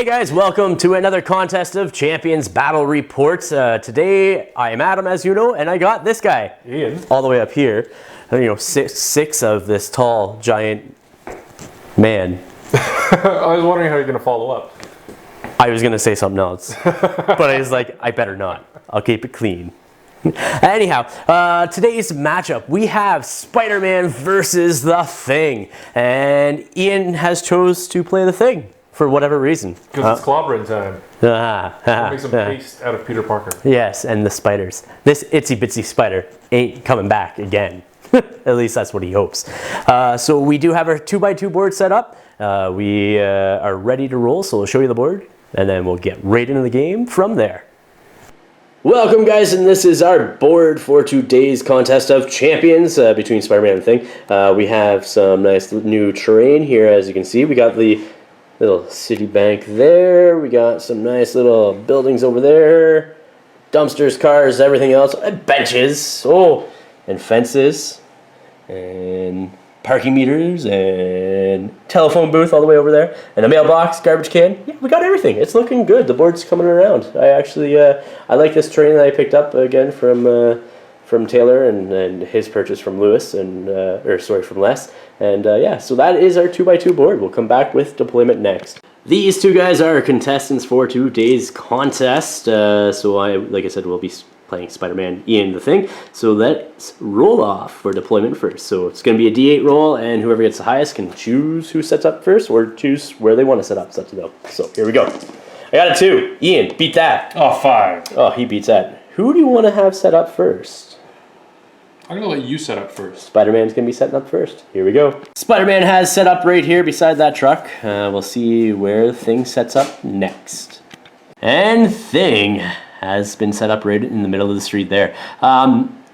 Hey guys, welcome to another Contest of Champions Battle Reports. Today I am Adam, as you know, and I got this guy, Ian, all the way up here. You know, six of this tall, giant man. I was wondering how you're going to follow up. I was going to say something else, but I was like, I better not. I'll keep it clean. Anyhow, today's matchup, we have Spider-Man versus the Thing, and Ian has chose to play the Thing. For whatever reason. Because it's clobbering time. Make some paste out of Peter Parker. Yes, and the spiders. This itsy bitsy spider ain't coming back again. At least that's what he hopes. So we do have our 2x2 board set up. We are ready to roll, so we'll show you the board, and then we'll get right into the game from there. Welcome guys, and this is our board for today's Contest of Champions between Spider-Man and the Thing. We have some nice new terrain here, as you can see. We got the little city bank there. We got some nice little buildings over there. Dumpsters, cars, everything else. And benches. Oh, and fences. And parking meters. And telephone booth all the way over there. And a mailbox, garbage can. Yeah, we got everything. It's looking good. The board's coming around. I actually, I like this terrain that I picked up again from Taylor and his purchase from Lewis and from Les, and yeah, so that is our 2x2 board. We'll come back with deployment next. These two guys are contestants for today's contest. Like I said, we'll be playing Spider-Man, Ian the Thing. So let's roll off for deployment first. So it's going to be a D8 roll, and whoever gets the highest can choose who sets up first or choose where they want to set up. It's up to them. So here we go. I got a 2. Ian, beat that. Oh, 5. Oh, he beats that. Who do you want to have set up first? I'm going to let you set up first. Spider-Man's going to be setting up first. Here we go. Spider-Man has set up right here beside that truck. We'll see where Thing sets up next. And Thing has been set up right in the middle of the street there.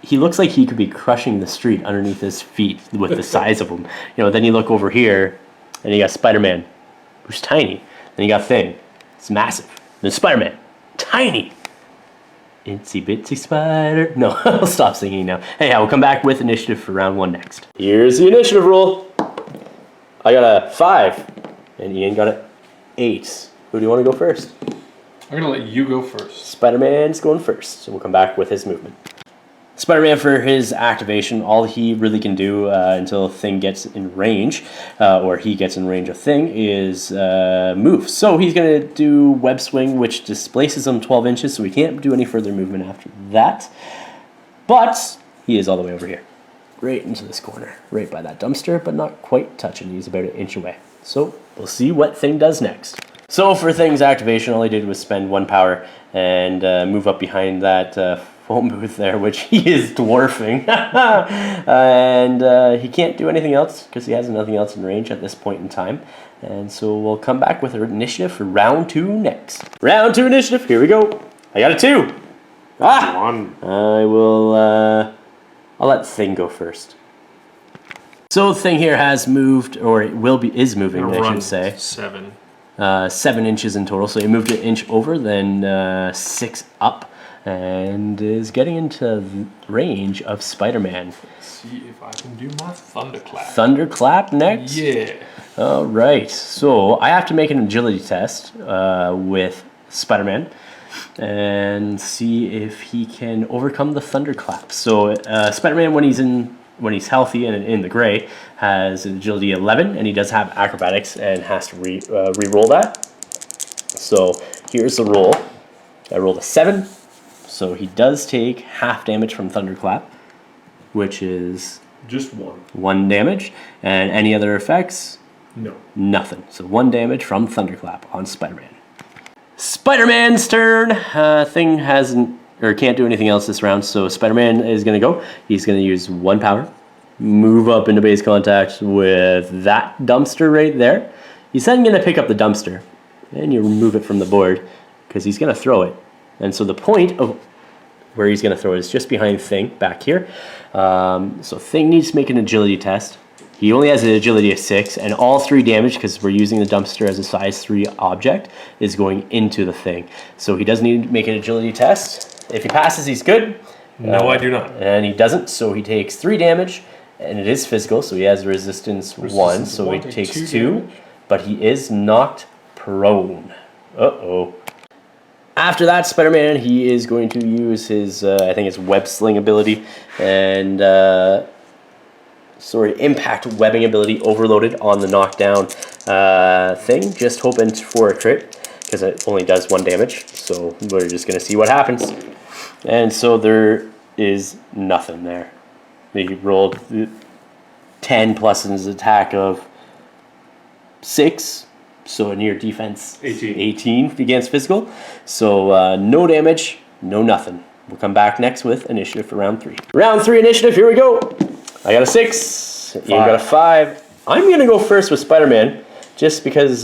He looks like he could be crushing the street underneath his feet with the size of him. You know, then you look over here, and you got Spider-Man, who's tiny. Then you got Thing. It's massive. Then Spider-Man, tiny. Itsy bitsy spider. No, I'll stop singing now. Hey, we'll come back with initiative for round 1 next. Here's the initiative roll. I got a 5, and Ian got an 8. Who do you want to go first? I'm going to let you go first. Spider-Man's going first, so we'll come back with his movement. Spider-Man, for his activation, all he really can do until Thing gets in range, or he gets in range of Thing, is move. So he's going to do web swing, which displaces him 12 inches, so we can't do any further movement after that. But he is all the way over here, right into this corner, right by that dumpster, but not quite touching. He's about an inch away. So we'll see what Thing does next. So for Thing's activation, all he did was spend 1 power and move up behind that phone booth there, which he is dwarfing. And he can't do anything else because he has nothing else in range at this point in time. And so we'll come back with an initiative for round 2 next. Round 2 initiative, here we go. I got a 2. Ah! 1. I will, I'll let Thing go first. So Thing here has moved, or is moving, I should say. 7. 7 inches in total, so he moved an inch over, then 6 up, and is getting into range of Spider-Man. Let's see if I can do my thunderclap. Thunderclap next? Yeah. All right, so I have to make an agility test with Spider-Man and see if he can overcome the thunderclap. So Spider-Man, when he's healthy and in the gray, has an agility 11, and he does have acrobatics and has to re-roll that. So here's the roll. I rolled a 7, so he does take half damage from thunderclap, which is just 1. 1 damage, and any other effects? No. Nothing. So 1 damage from thunderclap on Spider-Man. Spider-Man's turn. Thing can't do anything else this round, so Spider-Man is going to go. He's going to use 1 power, move up into base contact with that dumpster right there. He's then going to pick up the dumpster, and you remove it from the board because he's going to throw it. And so the point of where he's going to throw it is just behind Thing, back here. So Thing needs to make an agility test. He only has an agility of 6, and all 3 damage, because we're using the dumpster as a size 3 object, is going into the Thing. So he does need to make an agility test. If he passes, he's good. No, I do not. And he doesn't, so he takes 3 damage, and it is physical, so he has resistance 1, so he takes 2, but he is knocked prone. Uh-oh. After that, Spider-Man, he is going to use his, I think it's web sling ability and, impact webbing ability overloaded on the knockdown thing. Just hoping for a crit, because it only does 1 damage. So we're just going to see what happens. And so there is nothing there. He rolled 10 plus his attack of 6. So a near defense 18 against physical. So no damage, no nothing. We'll come back next with initiative for round 3. Round 3 initiative, here we go. I got a 6. Ian got a 5. I'm going to go first with Spider-Man just because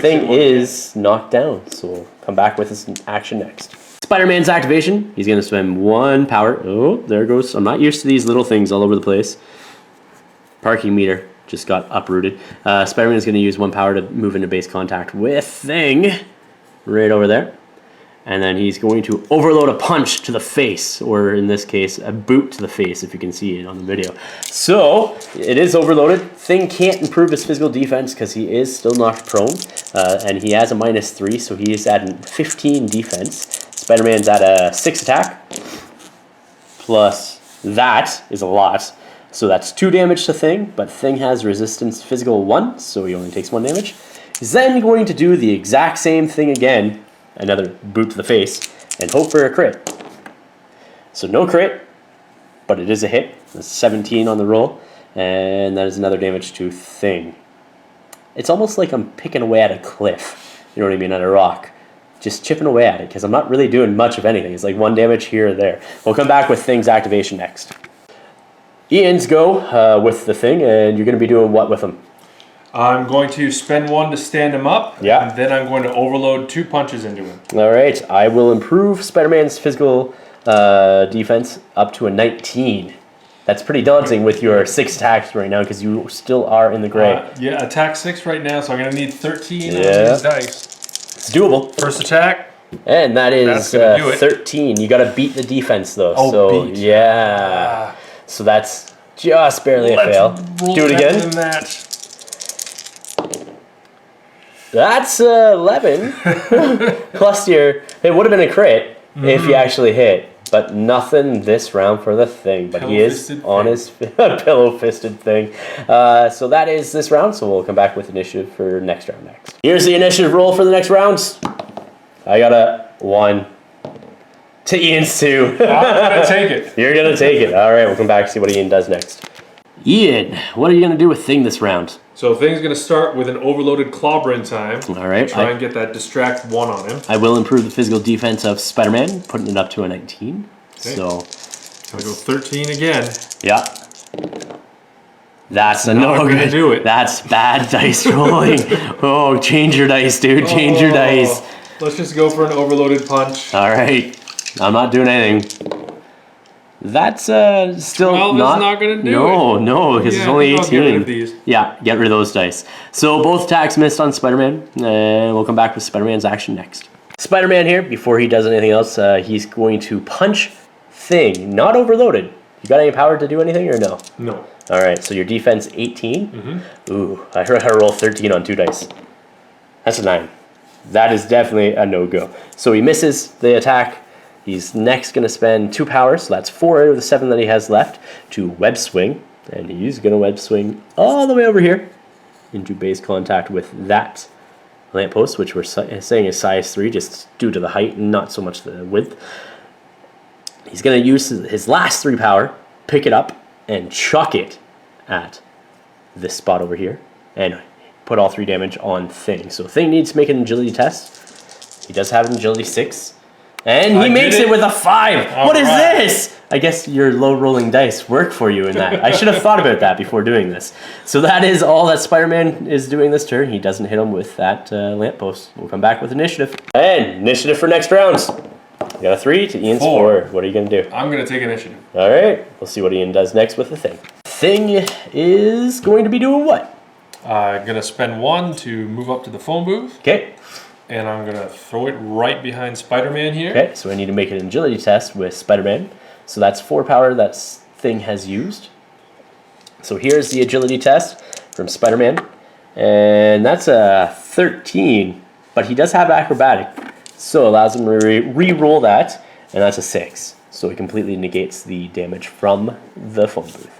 thing is knocked down. So we'll come back with his action next. Spider-Man's activation. He's going to spend 1 power. Oh, there it goes. I'm not used to these little things all over the place. Parking meter just got uprooted. Spider-Man is going to use 1 power to move into base contact with Thing right over there. And then he's going to overload a punch to the face, or in this case, a boot to the face, if you can see it on the video. So, it is overloaded. Thing can't improve his physical defense because he is still knocked prone. And he has a -3, so he is at 15 defense. Spider-Man's at a 6 attack. Plus, that is a lot. So that's 2 damage to Thing, but Thing has resistance physical 1, so he only takes 1 damage. He's then going to do the exact same thing again, another boot to the face, and hope for a crit. So no crit, but it is a hit. That's 17 on the roll, and that is another damage to Thing. It's almost like I'm picking away at a cliff, you know what I mean, at a rock. Just chipping away at it, because I'm not really doing much of anything. It's like 1 damage here or there. We'll come back with Thing's activation next. Ian's go with the Thing, and you're going to be doing what with him? I'm going to spend 1 to stand him up, yeah. And then I'm going to overload 2 punches into him. All right, I will improve Spider-Man's physical defense up to a 19. That's pretty daunting with your 6 attacks right now, because you still are in the gray. Yeah, attack 6 right now, so I'm going to need 13 on these dice. It's doable. First attack. And that is 13. You got to beat the defense, though. Oh, so, beat. Yeah. So that's just barely a fail. Do it again. That's 11. Plus your... It would have been a crit if you actually hit. But nothing this round for the Thing. But he is on his pillow-fisted Thing. So that is this round. So we'll come back with initiative for next round next. Here's the initiative roll for the next rounds. I got a 1. To Ian's 2. I'm going to take it. You're going to take it. All right, we'll come back and see what Ian does next. Ian, what are you going to do with Thing this round? So Thing's going to start with an overloaded clobbering time. All right. Try and get that distract 1 on him. I will improve the physical defense of Spider-Man, putting it up to a 19. Okay. So, I'll go 13 again. Yeah. That's not going to do it. That's bad dice rolling. Oh, change your dice, dude. Change your dice. Let's just go for an overloaded punch. All right. I'm not doing anything. That's still 12 not... is not going to do it. No, because it's only 18. Get rid of these. Yeah, get rid of those dice. So both attacks missed on Spider-Man. And we'll come back with Spider-Man's action next. Spider-Man here, before he does anything else, he's going to punch Thing. Not overloaded. You got any power to do anything or no? No. All right, so your defense 18. Mm-hmm. Ooh, I heard I roll 13 on 2 dice. That's a 9. That is definitely a no-go. So he misses the attack. He's next going to spend 2 powers, so that's 4 out of the 7 that he has left, to web swing. And he's going to web swing all the way over here into base contact with that lamppost, which we're saying is size 3, just due to the height and not so much the width. He's going to use his last 3 power, pick it up, and chuck it at this spot over here, and put all 3 damage on Thing. So Thing needs to make an agility test. He does have an agility 6. And he makes it with a 5. What is this? I guess your low-rolling dice work for you in that. I should have thought about that before doing this. So that is all that Spider-Man is doing this turn. He doesn't hit him with that lamppost. We'll come back with initiative. And initiative for next rounds. You got a 3 to Ian's 4. What are you going to do? I'm going to take initiative. All right. We'll see what Ian does next with the Thing. Thing is going to be doing what? I'm going to spend 1 to move up to the phone booth. Okay. And I'm going to throw it right behind Spider-Man here. Okay, so I need to make an agility test with Spider-Man. So that's 4 power that Thing has used. So here's the agility test from Spider-Man. And that's a 13. but he does have acrobatic, so allows him to re-roll that, and that's a 6. So he completely negates the damage from the phone booth.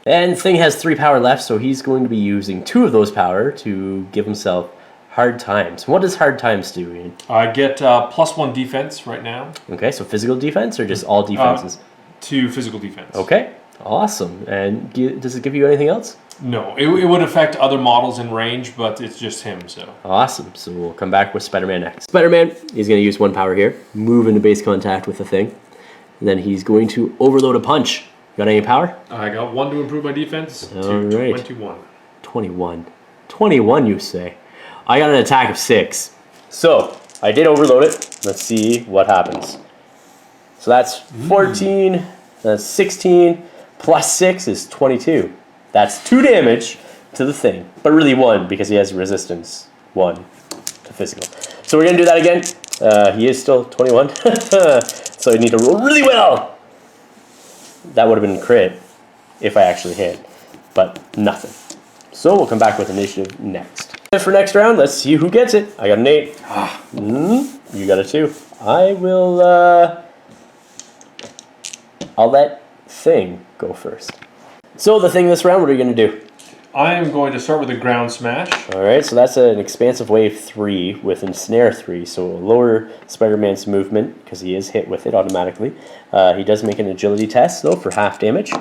And Thing has 3 power left, so he's going to be using 2 of those power to give himself hard times. What does hard times do, Ian? I get +1 defense right now. Okay, so physical defense or just all defenses? To physical defense. Okay, awesome. And does it give you anything else? No, it would affect other models in range, but it's just him, so. Awesome, so we'll come back with Spider-Man next. Spider-Man, he's going to use 1 power here, move into base contact with the Thing, and then he's going to overload a punch. Got any power? I got 1 to improve my defense to right. 21. 21. 21, you say? I got an attack of 6. So, I did overload it. Let's see what happens. So that's 14, that's 16, plus 6 is 22. That's 2 damage to the Thing, but really 1 because he has resistance 1 to physical. So we're going to do that again. He is still 21, so I need to roll really well. That would have been crit if I actually hit, but nothing. So we'll come back with initiative next. For next round, let's see who gets it. I got an 8. You got a 2. I will, I'll let Thing go first. So the Thing this round, what are you going to do? I am going to start with a ground smash. Alright, so that's an expansive wave 3 with ensnare 3, so it'll lower Spider-Man's movement because he is hit with it automatically. He does make an agility test though for half damage,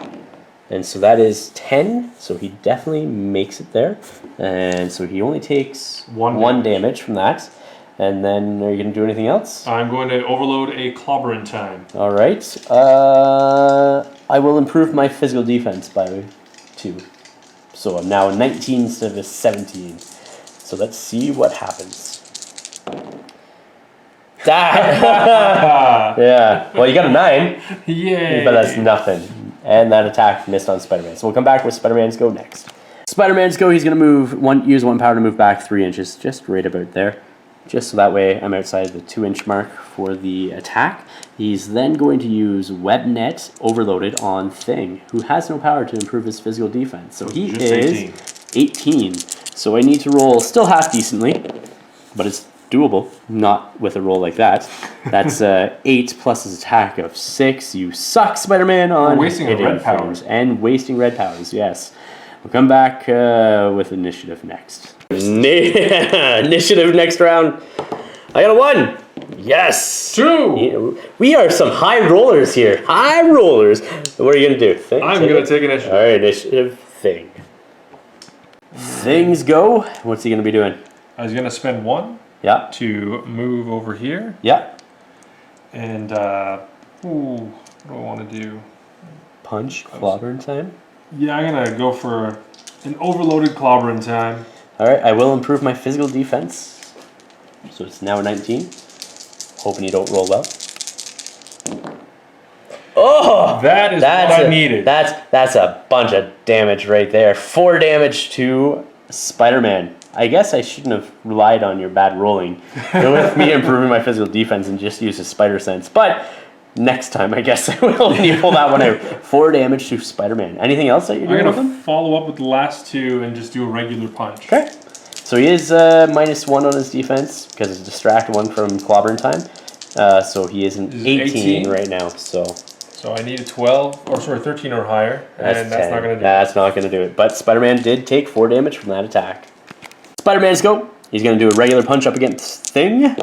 and so that is 10, so he definitely makes it there. And so he only takes 1 damage from that. And then are you going to do anything else? I'm going to overload a clobbering time. Alright, I will improve my physical defense by 2. So I'm now a 19 instead of a 17. So let's see what happens. Yeah. Well, you got a 9. Yay. But that's nothing. And that attack missed on Spider-Man. So we'll come back with Spider-Man's go next. Spider-Man's go, he's going to use 1 power to move back 3 inches. Just right about there. Just so that way I'm outside the 2-inch mark for the attack. He's then going to use Web Net overloaded on Thing, who has no power to improve his physical defense. So he is 18. So I need to roll still half decently, but it's doable, not with a roll like that. That's 8 plus his attack of 6. You suck, Spider-Man, on wasting red powers. And wasting red powers, yes. We'll come back with initiative next. Initiative next round. I got a 1. Yes. 2. We are some high rollers here. High rollers. What are you going to do? I'm going to take initiative. All right, initiative Thing. Things go. What's he going to be doing? I was going to spend 1 to move over here. Yeah. And, what do I want to do? Punch, clobbering time. Yeah, I'm going to go for an overloaded clobbering time. Alright, I will improve my physical defense. So it's now a 19. Hoping you don't roll well. Oh! That is what I needed. That's a bunch of damage right there. 4 damage to Spider-Man. I guess I shouldn't have relied on your bad rolling. Go with me improving my physical defense and just use a spider sense. But next time, I guess I will when you pull that one out. 4 damage to Spider-Man. Anything else that you're doing with him? I'm going to follow up with the last 2 and just do a regular punch. Okay. So he is -1 on his defense because it's distract 1 from clobbering time. So he is an 18 right now. So I need a 13 or higher, and that's not going to do it. That's not going to do it. But Spider-Man did take 4 damage from that attack. Spider-Man's go. He's going to do a regular punch up against Thing.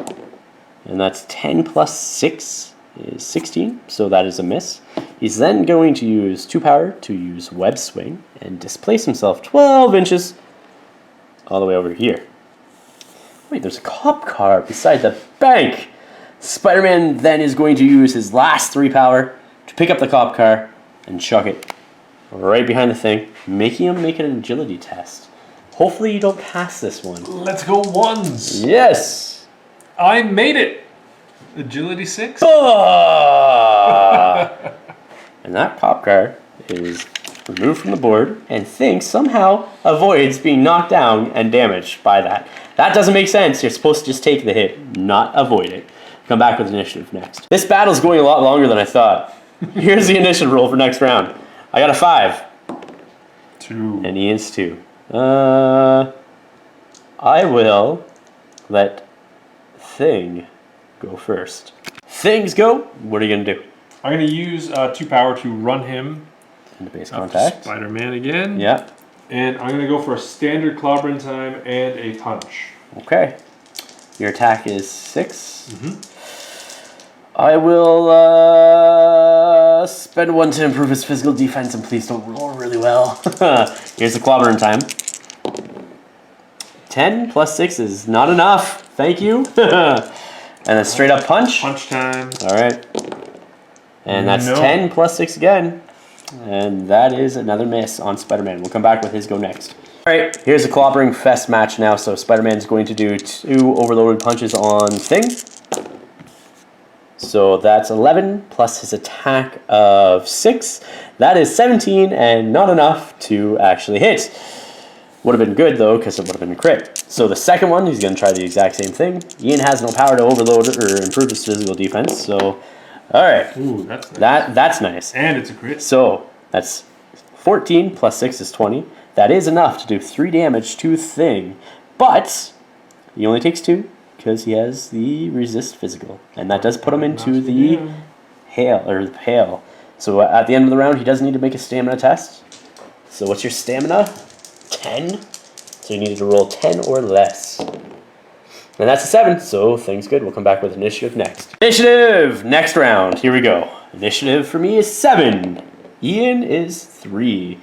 And that's 10 plus 6 is 16. So that is a miss. He's then going to use 2 power to use Web Swing and displace himself 12 inches all the way over here. Wait, there's a cop car beside the bank. Spider-Man then is going to use his last 3 power to pick up the cop car and chuck it right behind the Thing, making him make an agility test. Hopefully you don't pass this one. Let's go 1s. Yes. I made it. Agility 6. Oh! And that cop car is removed from the board, and Thing somehow avoids being knocked down and damaged by that. That doesn't make sense. You're supposed to just take the hit, not avoid it. Come back with initiative next. This battle's going a lot longer than I thought. Here's the initiative roll for next round. I got a 5. 2. And Ian's 2. I will let Thing go first. Things go. What are you going to do? I'm going to use 2 power to run him Into base contact. Spider-Man again. Yeah. And I'm going to go for a standard clobbering time and a punch. Okay. Your attack is 6. Mm-hmm. I will spend 1 to improve his physical defense, and please don't roll really well. Here's the clobbering time. 10 plus 6 is not enough. Thank you. And a straight up punch. Punch time. All right. And that's No. 10 plus 6 again. And that is another miss on Spider-Man. We'll come back with his go next. All right, here's a clobbering fest match now. So Spider-Man's going to do 2 overloaded punches on Thing. So that's 11 plus his attack of 6. That is 17 and not enough to actually hit. Would have been good though, because it would have been a crit. So the second one, he's going to try the exact same thing. Ian has no power to overload or improve his physical defense. So, all right. Ooh, that's nice. That's nice. And it's a crit. So that's 14 plus 6 is 20. That is enough to do 3 damage to Thing. But he only takes 2 because he has the resist physical. And that does put him into the hail. So at the end of the round, he does need to make a stamina test. So what's your stamina? 10. So you need to roll 10 or less. And that's a 7, so Thing's good. We'll come back with initiative next. Initiative! Next round. Here we go. Initiative for me is 7. Ian is 3.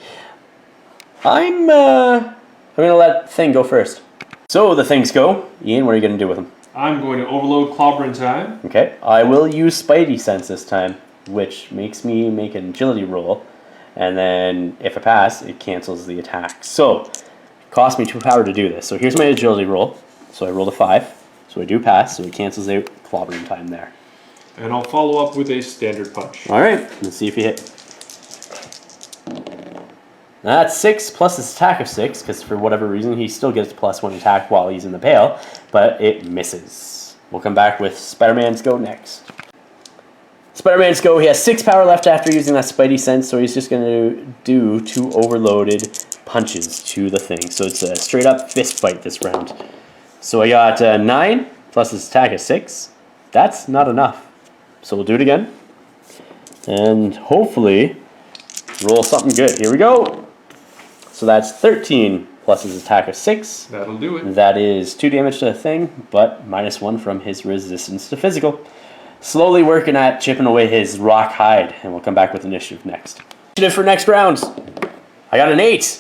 I'm going to let Thing go first. So the Things go. Ian, what are you going to do with them? I'm going to overload clobbering time. Okay. I will use Spidey Sense this time, which makes me make an agility roll. And then if I pass, it cancels the attack. So it cost me 2 power to do this. So here's my agility roll. So I rolled a 5. So I do pass, so it cancels out clobbering time there. And I'll follow up with a standard punch. All right, let's see if you hit. That's 6 plus his attack of 6, because for whatever reason, he still gets +1 attack while he's in the pail, but it misses. We'll come back with Spider-Man's go next. Spider-Man's go, he has 6 power left after using that Spidey Sense, so he's just going to do 2 overloaded punches to the Thing. So it's a straight up fist fight this round. So I got 9 plus his attack of 6. That's not enough. So we'll do it again. And hopefully roll something good. Here we go. So that's 13 plus his attack of 6. That'll do it. That is 2 damage to the Thing, but -1 from his resistance to physical. Slowly working at chipping away his rock hide, and we'll come back with initiative next. Initiative for next round. I got an 8.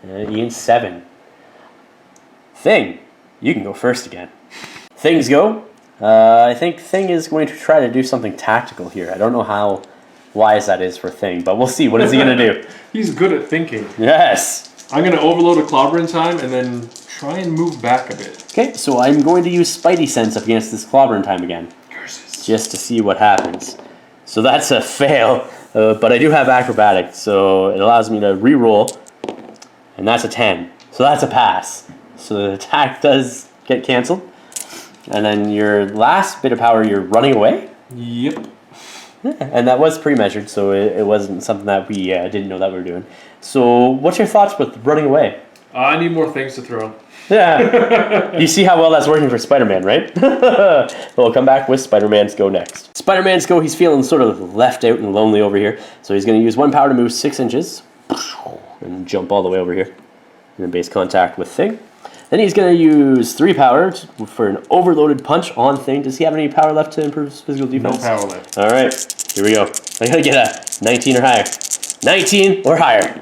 And Ian 7. Thing, you can go first again. Things go. I think Thing is going to try to do something tactical here. I don't know how wise that is for Thing, but we'll see. What is he going to do? He's good at thinking. Yes. I'm going to overload a clobbering time and then try and move back a bit. Okay, so I'm going to use Spidey Sense up against this clobbering time again. Curses. Just to see what happens. So that's a fail, but I do have acrobatics, so it allows me to re-roll, and that's a 10. So that's a pass. So the attack does get canceled. And then your last bit of power, you're running away? Yep. And that was pre-measured, so it wasn't something that we didn't know that we were doing. So what's your thoughts with running away? I need more things to throw. Yeah. You see how well that's working for Spider-Man, right? We'll come back with Spider-Man's go next. Spider-Man's go, he's feeling sort of left out and lonely over here. So he's going to use 1 power to move 6 inches. And jump all the way over here. In base contact with Thing. Then he's going to use 3 power for an overloaded punch on Thing. Does he have any power left to improve his physical defense? No power left. All right, here we go. I got to get a 19 or higher. 19 or higher.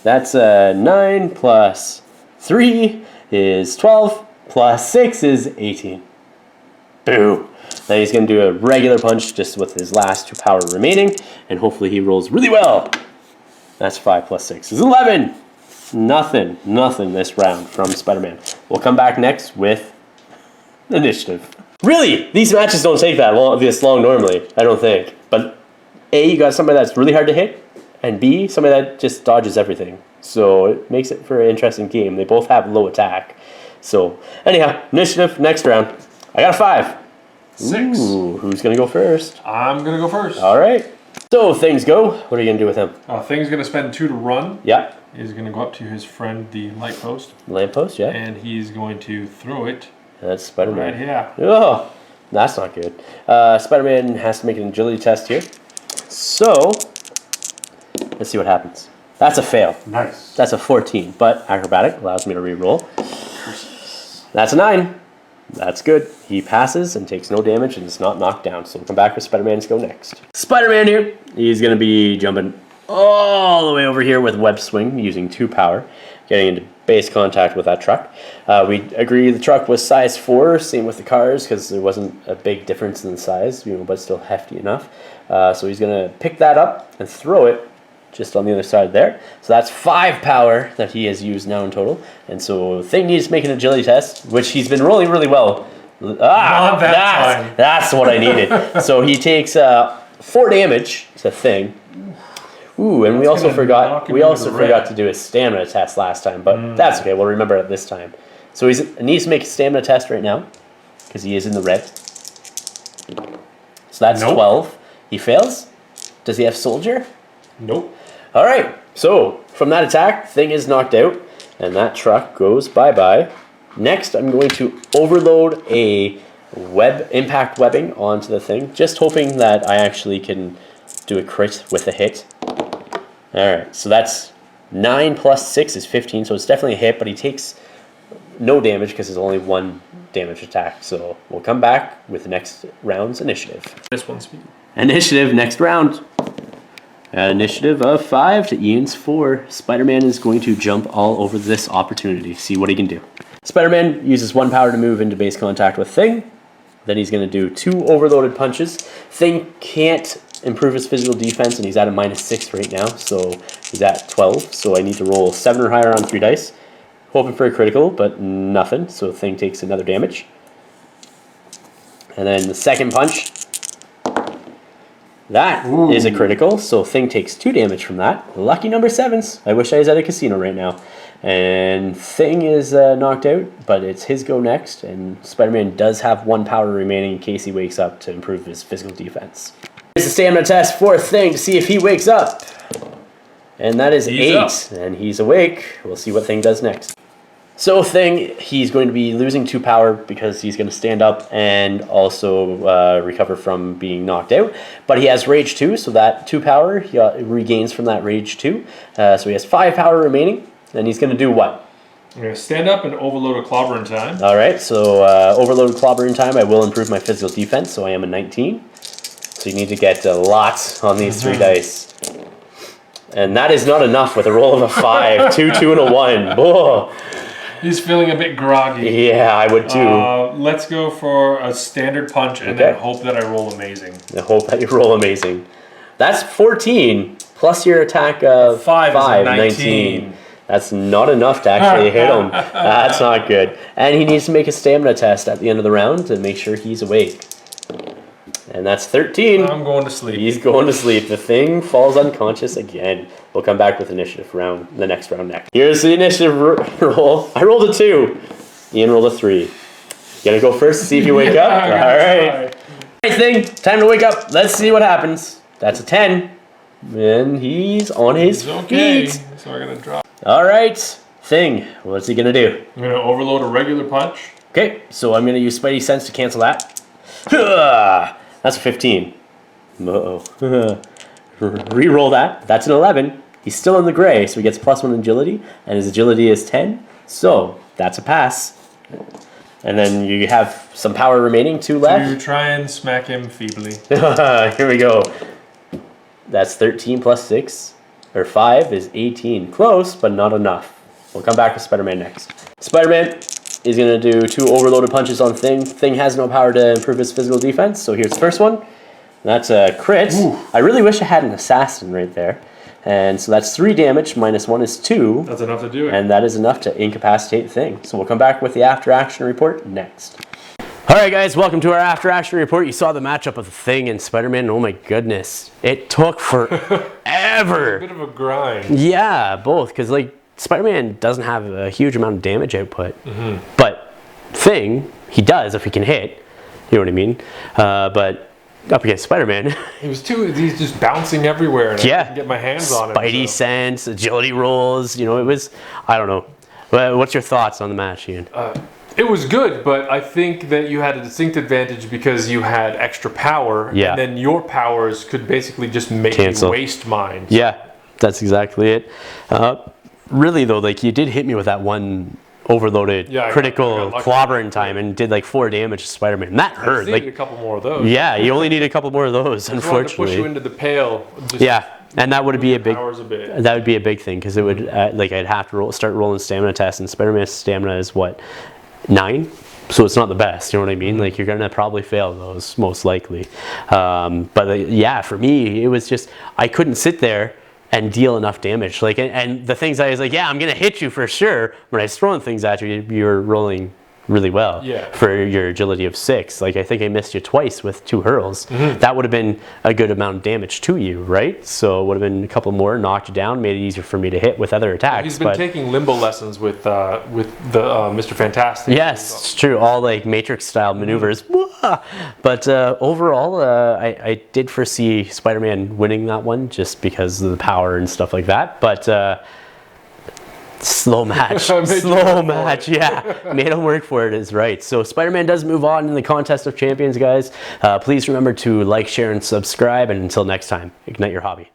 That's 9 plus 3 is 12 plus 6 is 18. Boo. Now he's going to do a regular punch just with his last 2 power remaining. And hopefully he rolls really well. That's 5 plus 6 is 11. Nothing this round from Spider-Man. We'll come back next with initiative. Really, these matches don't take that long, this long normally, I don't think. But A, you got somebody that's really hard to hit, and B, somebody that just dodges everything. So it makes it for an interesting game. They both have low attack. So anyhow, initiative, next round. I got a 5. 6. Ooh, who's going to go first? I'm going to go first. All right, So things go. What are you gonna do with him? Thing's gonna spend 2 to run. Yeah. He's gonna go up to his friend, the light post. Lamppost, yeah. And he's going to throw it. That's Spider-Man. Right here. Oh, that's not good. Spider-Man has to make an agility test here. So, let's see what happens. That's a fail. Nice. That's a 14, but acrobatic allows me to re-roll. That's a 9. That's good. He passes and takes no damage and is not knocked down. So we'll come back with Spider-Man's go next. Spider-Man here. He's going to be jumping all the way over here with web swing using 2 power, getting into base contact with that truck. We agree the truck was size 4, same with the cars, because there wasn't a big difference in the size, but still hefty enough. So he's going to pick that up and throw it just on the other side there. So that's 5 power that he has used now in total. And so Thing needs to make an agility test, which he's been rolling really well. That's what I needed. So he takes 4 damage to Thing. Ooh, and we also forgot to do his stamina test last time, but that's okay. We'll remember it this time. So he needs to make a stamina test right now because he is in the red. So that's 12. He fails. Does he have Soldier? Nope. All right. So from that attack, Thing is knocked out, and that truck goes bye-bye. Next, I'm going to overload a impact webbing onto the Thing, just hoping that I actually can do a crit with a hit. All right, so that's 9 plus 6 is 15, so it's definitely a hit, but he takes no damage because it's only 1 damage attack. So we'll come back with the next round's initiative. This one's speed. Initiative, next round. An initiative of 5 to Ian's 4. Spider-Man is going to jump all over this opportunity, see what he can do. Spider-Man uses 1 power to move into base contact with Thing. Then he's going to do 2 overloaded punches. Thing can't improve his physical defense, and he's at a -6 right now, so he's at 12. So I need to roll 7 or higher on 3 dice. Hoping for a critical, but nothing, so Thing takes another damage. And then the second punch. That is a critical, so Thing takes 2 damage from that. Lucky number 7s. I wish I was at a casino right now. And Thing is knocked out, but it's his go next, and Spider-Man does have 1 power remaining in case he wakes up to improve his physical defense. Here's the stamina test for Thing to see if he wakes up. And that is 8, and he's awake. We'll see what Thing does next. So Thing, he's going to be losing 2 power because he's going to stand up and also recover from being knocked out. But he has Rage 2, so that 2 power he regains from that Rage 2. So he has 5 power remaining, and he's going to do what? I'm going to stand up and overload a clobbering time. All right, so overload clobbering time, I will improve my physical defense, so I am a 19. So you need to get a lot on these 3 dice. And that is not enough with a roll of a 5. 2, 2, and a 1. Oh. He's feeling a bit groggy. Yeah, I would too. Let's go for a standard punch and then hope that I roll amazing. I hope that you roll amazing. That's 14 plus your attack of 5 is 19. That's not enough to actually hit him. That's not good. And he needs to make a stamina test at the end of the round to make sure he's awake. And that's 13. I'm going to sleep. He's going to sleep. The Thing falls unconscious again. We'll come back with initiative round, the next round next. Here's the initiative roll. I rolled a 2. Ian rolled a 3. You gonna go first to see if you wake up? All right. Thing, time to wake up. Let's see what happens. That's a 10. And he's on his feet. So we're going to drop. All right. Thing, what's he gonna do? I'm going to overload a regular punch. Okay, so I'm gonna use Spidey Sense to cancel that. That's a 15. Uh-oh. Re-roll that. That's an 11. He's still in the gray, so he gets +1 agility, and his agility is 10. So that's a pass. And then you have some power remaining, 2 left. To try and smack him feebly. Here we go. That's 13 plus 6, or 5 is 18. Close, but not enough. We'll come back with Spider-Man next. Spider-Man is going to do 2 overloaded punches on Thing. Thing has no power to improve his physical defense, so here's the first one. That's a crit. Ooh. I really wish I had an assassin right there. And so that's 3 damage, -1 is 2. That's enough to do it. And that is enough to incapacitate Thing. So we'll come back with the after action report next. All right, guys, welcome to our after action report. You saw the matchup of Thing and Spider-Man. Oh my goodness. It took forever. A bit of a grind. Yeah, both, because like Spider-Man doesn't have a huge amount of damage output. But Thing, he does if he can hit. You know what I mean? But up against Spider-Man. He's just bouncing everywhere, and I couldn't get my hands on him. Spidey sense, agility rolls. You know, it was. I don't know. What's your thoughts on the match, Ian? It was good, but I think that you had a distinct advantage because you had extra power, and then your powers could basically just make you waste mine. Yeah, that's exactly it. Really though, like you did hit me with that one overloaded critical clobbering time and did like 4 damage to Spider-Man. That hurt. I needed a couple more of those. Yeah, you only need a couple more of those, unfortunately. To push you into the pale. And that would be a big. That would be a big thing because it would like I'd have to start rolling stamina tests, and Spider-Man's stamina is what, 9. So it's not the best, you know what I mean? Like you're gonna probably fail those most likely. But yeah, for me, it was just I couldn't sit there and deal enough damage. Like, and the things I was like, yeah, I'm gonna hit you for sure. When I was throwing things at you, you're rolling really well for your agility of 6. Like I think I missed you twice with 2 hurls. That would have been a good amount of damage to you, right? So it would have been a couple more, knocked you down, made it easier for me to hit with other attacks. He's been taking limbo lessons with the Mr. Fantastic. Yes, it's true. All like Matrix style maneuvers. But overall, I did foresee Spider-Man winning that one just because of the power and stuff like that. But slow match. Slow match, yeah. Made him work for it is right. So Spider-Man does move on in the Contest of Champions, guys. Please remember to like, share, and subscribe. And until next time, ignite your hobby.